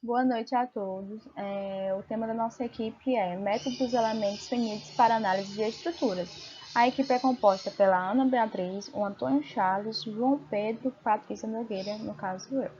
Boa noite a todos. O tema da nossa equipe é Método dos Elementos Finitos para Análise de Estruturas. A equipe é composta pela Ana Beatriz, o Antônio Charles, João Pedro, Patrícia Nogueira, no caso eu.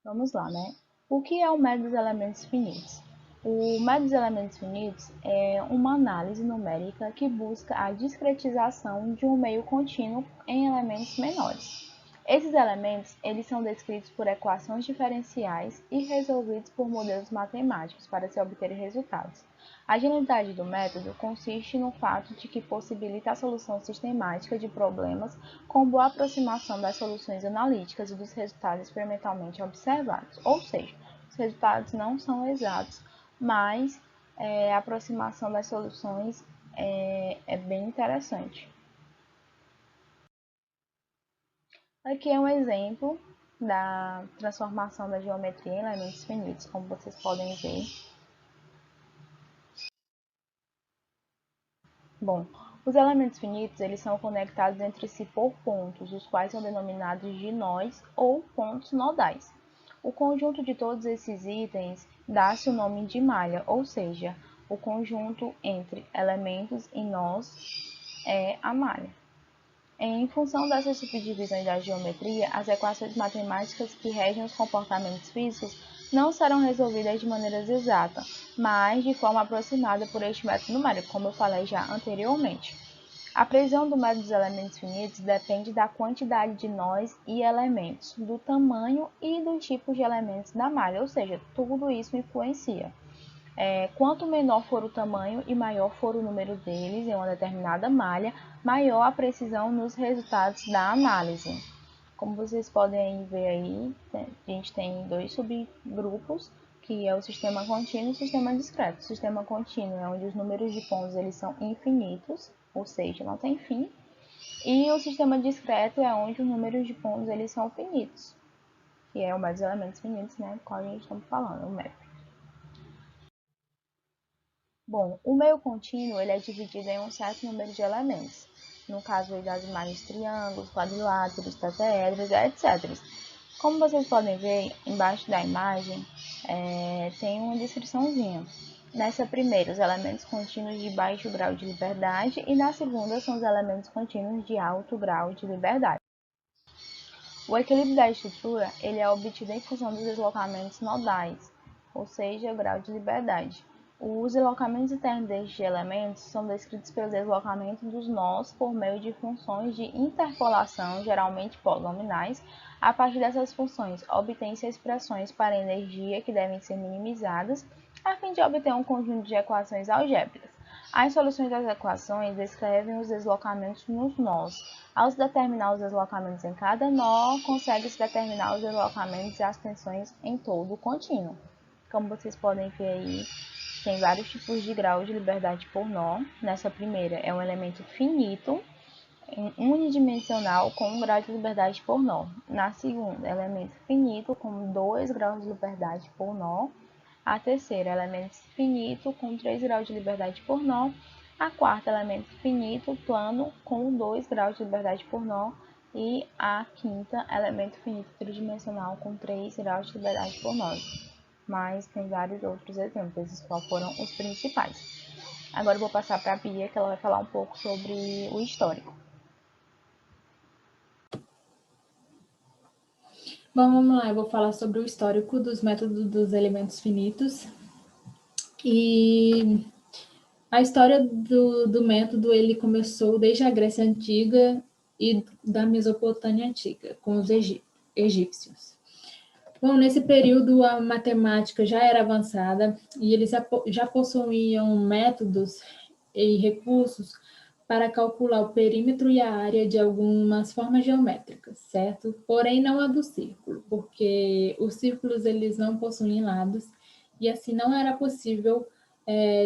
Vamos lá, né? O que é o método dos elementos finitos? O método dos elementos finitos é uma análise numérica que busca a discretização de um meio contínuo em elementos menores. Esses elementos, eles são descritos por equações diferenciais e resolvidos por modelos matemáticos para se obter resultados. A genialidade do método consiste no fato de que possibilita a solução sistemática de problemas com boa aproximação das soluções analíticas e dos resultados experimentalmente observados. Ou seja, os resultados não são exatos, mas a aproximação das soluções é bem interessante. Aqui é um exemplo da transformação da geometria em elementos finitos, como vocês podem ver. Bom, os elementos finitos eles são conectados entre si por pontos, os quais são denominados de nós ou pontos nodais. O conjunto de todos esses itens dá-se o nome de malha, ou seja, o conjunto entre elementos e nós é a malha. Em função dessas subdivisões da geometria, as equações matemáticas que regem os comportamentos físicos não serão resolvidas de maneira exata, mas de forma aproximada por este método numérico, como eu falei já anteriormente. A precisão do método dos elementos finitos depende da quantidade de nós e elementos, do tamanho e do tipo de elementos da malha, ou seja, tudo isso influencia. Quanto menor for o tamanho e maior for o número deles em uma determinada malha, maior a precisão nos resultados da análise. Como vocês podem ver aí, a gente tem dois subgrupos, que é o sistema contínuo e o sistema discreto. O sistema contínuo é onde os números de pontos eles são infinitos, ou seja, não tem fim. E o sistema discreto é onde os números de pontos eles são finitos, que é o método dos elementos finitos, né, do qual a gente está falando, o MEP. Bom, o meio contínuo ele é dividido em um certo número de elementos, no caso das imagens triângulos, quadriláteros, tetraedros, etc. Como vocês podem ver, embaixo da imagem tem uma descriçãozinha. Nessa primeira, os elementos contínuos de baixo grau de liberdade e na segunda são os elementos contínuos de alto grau de liberdade. O equilíbrio da estrutura ele é obtido em função dos deslocamentos nodais, ou seja, o grau de liberdade. Os deslocamentos internos destes elementos são descritos pelo deslocamento dos nós por meio de funções de interpolação, geralmente polinomiais. A partir dessas funções, obtém-se expressões para energia que devem ser minimizadas, a fim de obter um conjunto de equações algébricas. As soluções das equações descrevem os deslocamentos nos nós. Ao se determinar os deslocamentos em cada nó, consegue-se determinar os deslocamentos e as tensões em todo o contínuo. Como vocês podem ver aí, tem vários tipos de grau de liberdade por nó. Nessa primeira é um elemento finito, unidimensional com 1 grau de liberdade por nó. Na segunda, elemento finito com 2 graus de liberdade por nó. A terceira, elemento finito com 3 graus de liberdade por nó. A quarta, elemento finito plano com 2 graus de liberdade por nó. E a quinta, elemento finito tridimensional com 3 graus de liberdade por nó. Mas tem vários outros exemplos, esses qual foram os principais. Agora eu vou passar para a Bia, que ela vai falar um pouco sobre o histórico. Bom, vamos lá, eu vou falar sobre o histórico dos métodos dos elementos finitos. E a história do método ele começou desde a Grécia Antiga e da Mesopotâmia Antiga, com os egípcios. Bom, nesse período a matemática já era avançada e eles já possuíam métodos e recursos para calcular o perímetro e a área de algumas formas geométricas, certo? Porém, não a do círculo, porque os círculos eles não possuem lados e assim não era possível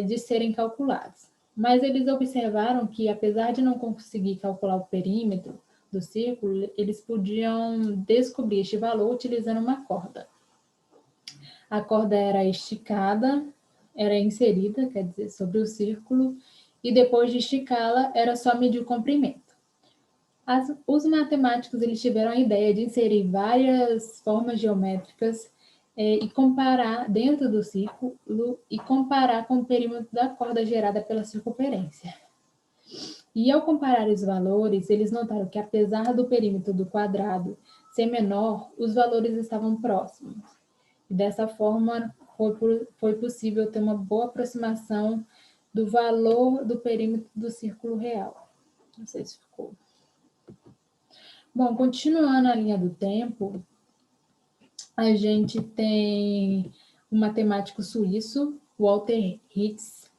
de serem calculados. Mas eles observaram que, apesar de não conseguir calcular o perímetro do círculo, eles podiam descobrir este valor utilizando uma corda. A corda era esticada, era inserida, quer dizer, sobre o círculo, e depois de esticá-la, era só medir o comprimento. Os matemáticos eles tiveram a ideia de inserir várias formas geométricas e comparar dentro do círculo e comparar com o perímetro da corda gerada pela circunferência. E ao comparar os valores, eles notaram que apesar do perímetro do quadrado ser menor, os valores estavam próximos. E dessa forma, foi possível ter uma boa aproximação do valor do perímetro do círculo real. Não sei se ficou. Bom, continuando a linha do tempo, a gente tem um matemático suíço, Walter Ritz,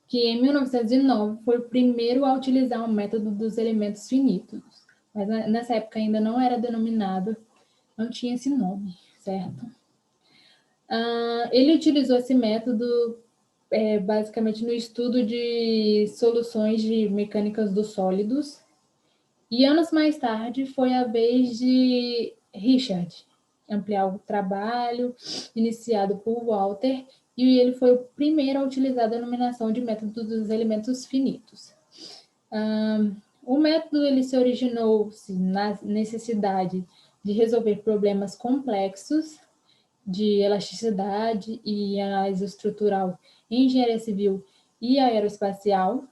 que em 1909 foi o primeiro a utilizar o método dos elementos finitos. Mas nessa época ainda não era denominado, não tinha esse nome, certo? Ele utilizou esse método basicamente no estudo de soluções de mecânicas dos sólidos. E anos mais tarde foi a vez de Richard ampliar o trabalho iniciado por Walter, e ele foi o primeiro a utilizar a denominação de método dos elementos finitos. O método ele se originou na necessidade de resolver problemas complexos de elasticidade e análise estrutural em engenharia civil e aeroespacial,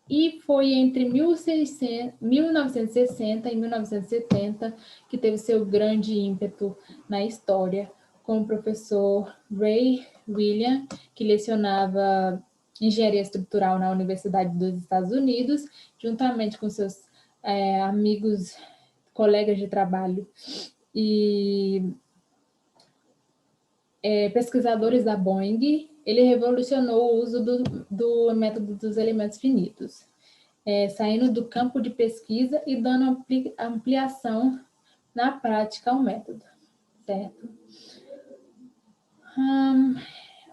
e foi entre 1960 e 1970 que teve seu grande ímpeto na história, com o professor Ray William, que lecionava engenharia estrutural na Universidade dos Estados Unidos, juntamente com seus amigos, colegas de trabalho e pesquisadores da Boeing. Ele revolucionou o uso do método dos elementos finitos, saindo do campo de pesquisa e dando ampliação na prática ao método, certo?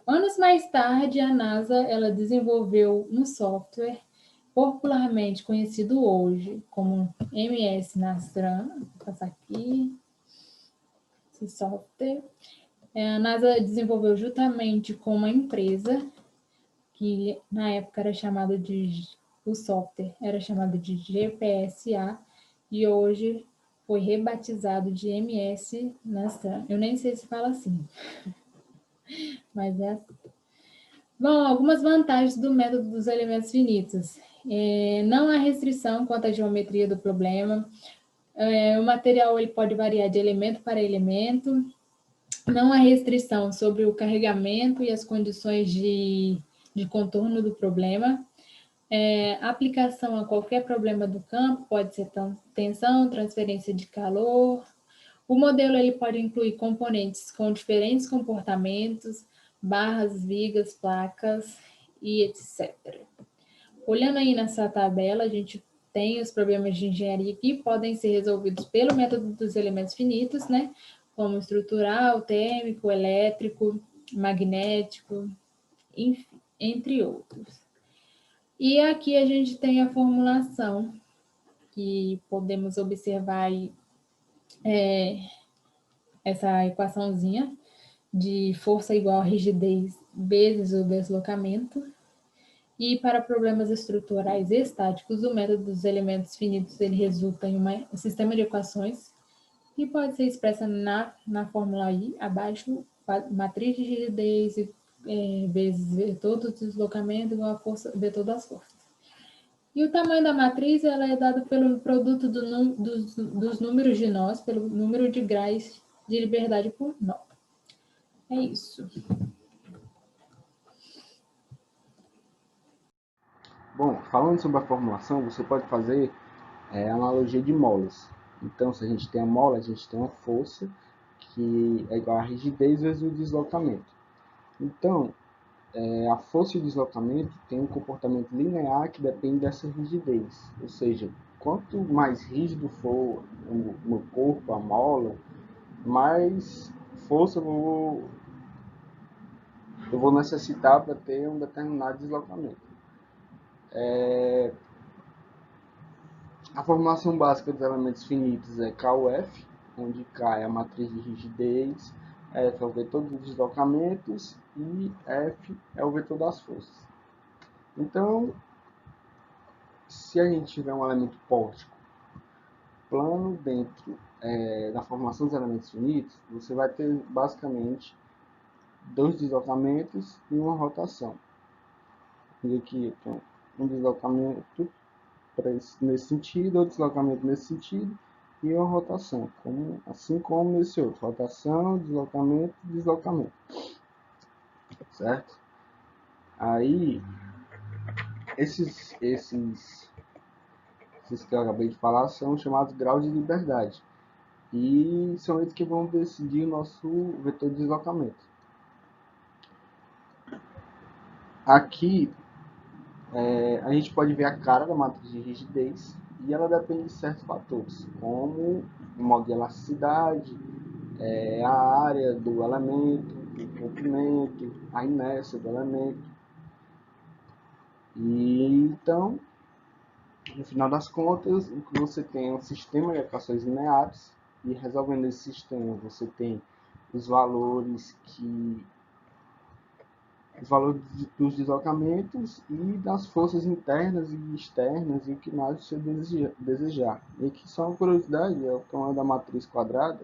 Anos mais tarde, a NASA ela desenvolveu um software popularmente conhecido hoje como MS Nastran. Vou passar aqui esse software. A NASA desenvolveu juntamente com uma empresa que na época era chamado de, o software era chamado de GPSA, e hoje foi rebatizado de MS Nastran. Eu nem sei se fala assim, mas é assim. Bom, algumas vantagens do método dos elementos finitos. Não há restrição quanto à geometria do problema. O material ele pode variar de elemento para elemento. Não há restrição sobre o carregamento e as condições de contorno do problema. Aplicação a qualquer problema do campo, pode ser tensão, transferência de calor. O modelo ele pode incluir componentes com diferentes comportamentos, barras, vigas, placas e etc. Olhando aí nessa tabela, a gente tem os problemas de engenharia que podem ser resolvidos pelo método dos elementos finitos, né? Como estrutural, térmico, elétrico, magnético, enfim, entre outros. E aqui a gente tem a formulação que podemos observar aí, essa equaçãozinha de força igual a rigidez vezes o deslocamento. E para problemas estruturais estáticos, o método dos elementos finitos ele resulta em um sistema de equações que pode ser expressa na fórmula aí, abaixo, matriz de rigidez vezes vetor do deslocamento igual a força, vetor das forças. E o tamanho da matriz ela é dado pelo produto dos números de nós, pelo número de graus de liberdade por nó. É isso. Bom, falando sobre a formulação, você pode fazer analogia de molas. Então, se a gente tem a mola, a gente tem uma força que é igual a rigidez vezes o deslocamento. Então, a força e o deslocamento tem um comportamento linear que depende dessa rigidez. Ou seja, quanto mais rígido for o meu corpo, a mola, mais força eu vou necessitar para ter um determinado deslocamento. A formulação básica dos elementos finitos é KUF, onde K é a matriz de rigidez, F é o vetor dos deslocamentos e F é o vetor das forças. Então, se a gente tiver um elemento pórtico plano dentro na formação dos elementos finitos, você vai ter basicamente 2 deslocamentos e uma rotação. E aqui então, um deslocamento nesse sentido, outro deslocamento nesse sentido e uma rotação, assim como nesse outro, rotação, deslocamento, deslocamento, certo? Aí, esses que eu acabei de falar são chamados graus de liberdade, e são eles que vão decidir o nosso vetor de deslocamento. Aqui, a gente pode ver a cara da matriz de rigidez, e ela depende de certos fatores, como o modo de elasticidade, a área do elemento, o comprimento, a inércia do elemento. E então, no final das contas, o que você tem é um sistema de equações lineares, e resolvendo esse sistema você tem os valores dos deslocamentos e das forças internas e externas e o que mais você desejar. E aqui só uma curiosidade, o tamanho da matriz quadrada,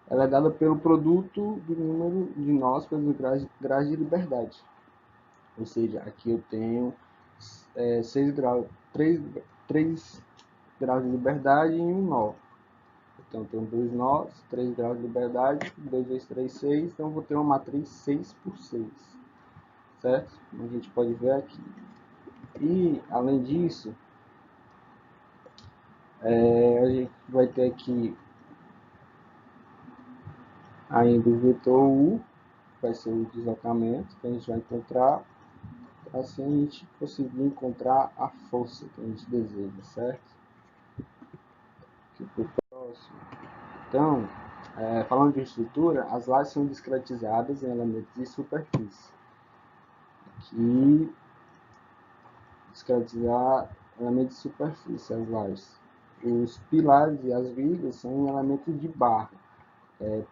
ela é dada pelo produto do número de nós pelos graus de liberdade. Ou seja, aqui eu tenho 3 graus de liberdade e um nó. Então, eu tenho 2 nós, 3 graus de liberdade, 2 vezes 3, 6. Então, eu vou ter uma matriz 6 por 6. Certo? Como a gente pode ver aqui. E, além disso, a gente vai ter aqui ainda o vetor U, vai ser o deslocamento que a gente vai encontrar. Assim a gente conseguir encontrar a força que a gente deseja, certo? Aqui pro próximo. Então, falando de estrutura, as lajes são discretizadas em elementos de superfície. Aqui, discretizar elementos de superfície, as lajes. Os pilares e as vigas são elementos de barra,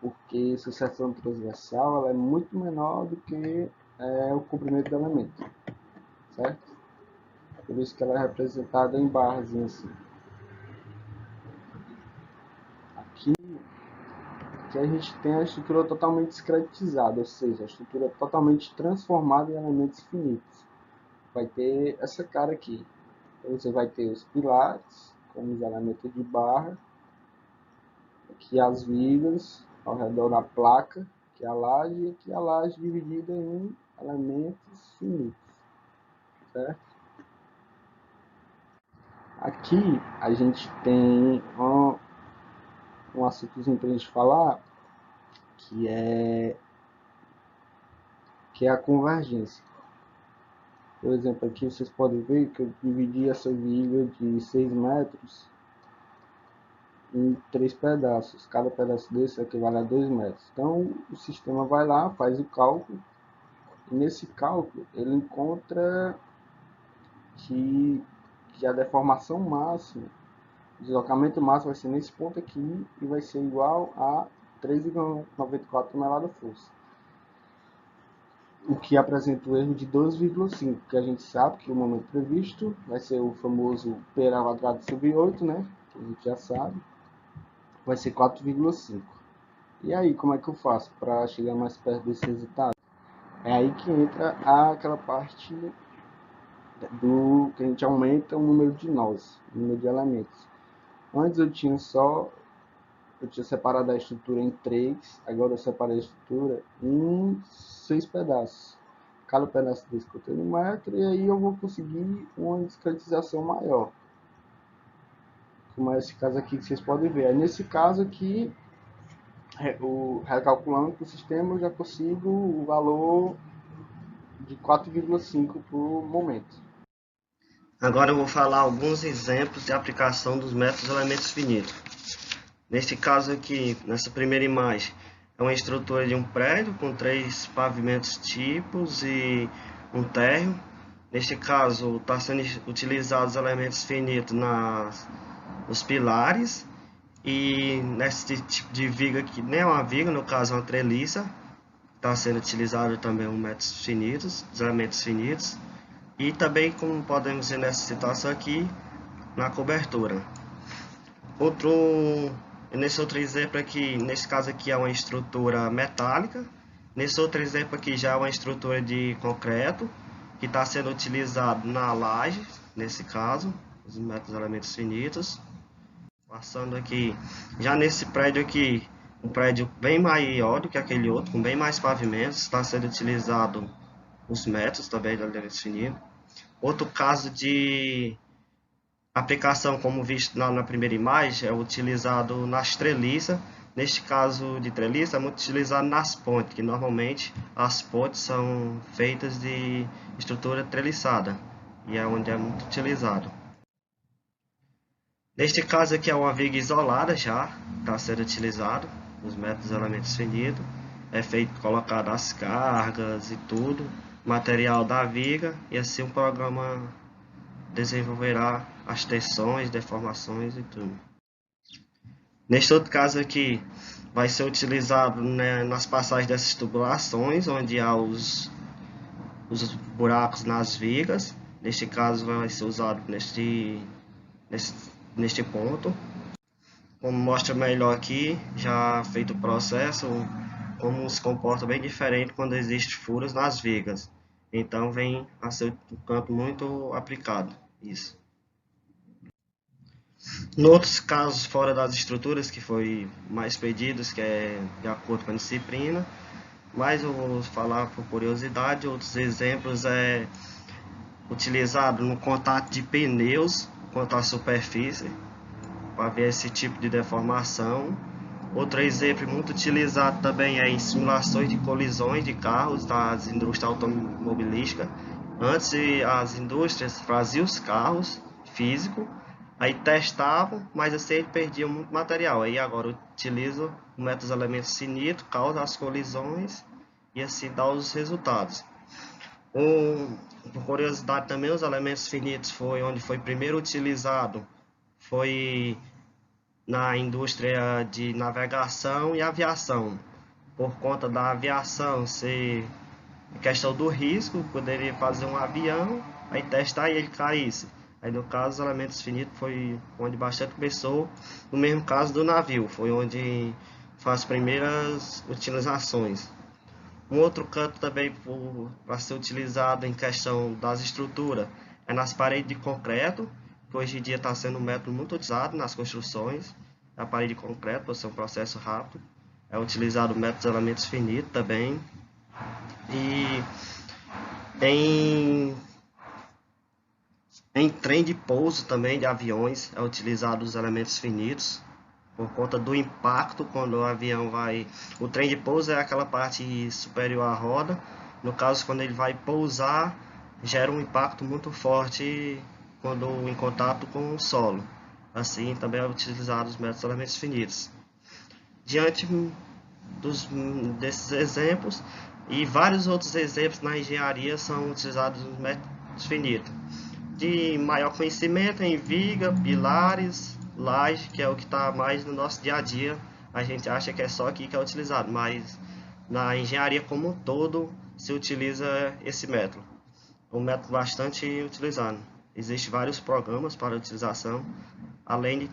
porque sua seção transversal ela é muito menor do que o comprimento do elemento, certo? Por isso que ela é representada em barras assim. Aqui a gente tem a estrutura totalmente discretizada, ou seja, a estrutura totalmente transformada em elementos finitos. Vai ter essa cara aqui. Então, você vai ter os pilares, como os elementos de barra, aqui as vigas ao redor da placa, que é a laje, e aqui a laje dividida em elementos finitos, certo? Aqui a gente tem um assuntozinho para a gente falar, que é a convergência. Por exemplo, aqui vocês podem ver que eu dividi essa viga de 6 metros em 3 pedaços. Cada pedaço desse equivale a 2 metros. Então, o sistema vai lá, faz o cálculo, e nesse cálculo ele encontra que a deformação máxima, o deslocamento máximo vai ser nesse ponto aqui e vai ser igual a 3,94 toneladas-força. O que apresenta o erro de 12,5, que a gente sabe que o momento previsto vai ser o famoso P quadrado sobre 8, né? Que a gente já sabe. Vai ser 4,5. E aí, como é que eu faço para chegar mais perto desse resultado? É aí que entra aquela parte do que a gente aumenta o número de nós, o número de elementos. Antes eu tinha separado a estrutura em 3, agora eu separei a estrutura em 6 pedaços. Cada pedaço desse contém 1 metro, e aí eu vou conseguir uma discretização maior. Como é esse caso aqui que vocês podem ver. Aí, nesse caso aqui, recalculando para o sistema, eu já consigo o valor de 4,5 por momento. Agora eu vou falar alguns exemplos de aplicação dos métodos elementos finitos. Nesse caso aqui, nessa primeira imagem, é uma estrutura de um prédio com 3 pavimentos tipos e um térreo. Neste caso, está sendo utilizados elementos finitos nos pilares. E nesse tipo de viga aqui, nem é uma viga, no caso é uma treliça. Está sendo utilizado também os métodos finitos, os elementos finitos. E também, como podemos ver nessa situação aqui, na cobertura. Nesse outro exemplo aqui, nesse caso aqui é uma estrutura metálica. Nesse outro exemplo aqui já é uma estrutura de concreto, que está sendo utilizado na laje, nesse caso, os métodos elementos finitos. Passando aqui, já nesse prédio aqui, um prédio bem maior do que aquele outro, com bem mais pavimentos, está sendo utilizado os métodos também de elementos finitos. Outro caso de aplicação, como visto na primeira imagem, é utilizado nas treliças. Neste caso de treliça, é muito utilizado nas pontes, que normalmente as pontes são feitas de estrutura treliçada, e é onde é muito utilizado. Neste caso aqui é uma viga isolada já, está sendo utilizado, os métodos elementos finitos. É feito, colocado as cargas e tudo, material da viga, e assim o programa desenvolverá as tensões, deformações e tudo. Neste outro caso aqui, vai ser utilizado, né, nas passagens dessas tubulações, onde há os buracos nas vigas. Neste caso vai ser usado neste ponto. Como mostra melhor aqui, já feito o processo, como se comporta bem diferente quando existem furos nas vigas. Então vem a ser um campo muito aplicado isso. Em outros casos fora das estruturas, que foi mais pedidos, que é de acordo com a disciplina, mas eu vou falar por curiosidade. Outros exemplos é utilizado no contato de pneus contra a superfície, para ver esse tipo de deformação. Outro exemplo muito utilizado também é em simulações de colisões de carros das indústrias automobilísticas. Antes as indústrias faziam os carros físicos, aí testavam, mas assim perdiam muito material. Aí agora utilizam o método elementos finitos, causa as colisões e assim dá os resultados. Por curiosidade também, os elementos finitos foi onde foi primeiro utilizado, foi na indústria de navegação e aviação. Por conta da aviação ser questão do risco, poderia fazer um avião, aí testar e ele caísse. Aí no caso, os elementos finitos foi onde bastante começou. No mesmo caso do navio, foi onde faz as primeiras utilizações. Um outro canto também para ser utilizado em questão das estruturas é nas paredes de concreto, que hoje em dia está sendo um método muito utilizado nas construções. A parede de concreto, por ser um processo rápido, é utilizado o método de elementos finitos também. E em trem de pouso também de aviões é utilizado os elementos finitos, por conta do impacto quando o avião vai... O trem de pouso é aquela parte superior à roda. No caso, quando ele vai pousar, gera um impacto muito forte quando em contato com o solo. Assim, também é utilizado os métodos elementos finitos. Diante desses exemplos e vários outros exemplos na engenharia são utilizados os métodos finitos. De maior conhecimento em viga, pilares, laje, que é o que está mais no nosso dia a dia. A gente acha que é só aqui que é utilizado, mas na engenharia como um todo se utiliza esse método. Um método bastante utilizado. Existem vários programas para utilização, além de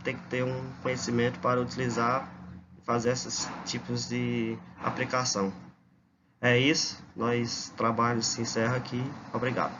ter que ter um conhecimento para utilizar e fazer esses tipos de aplicação. É isso, nosso trabalho se encerra aqui. Obrigado.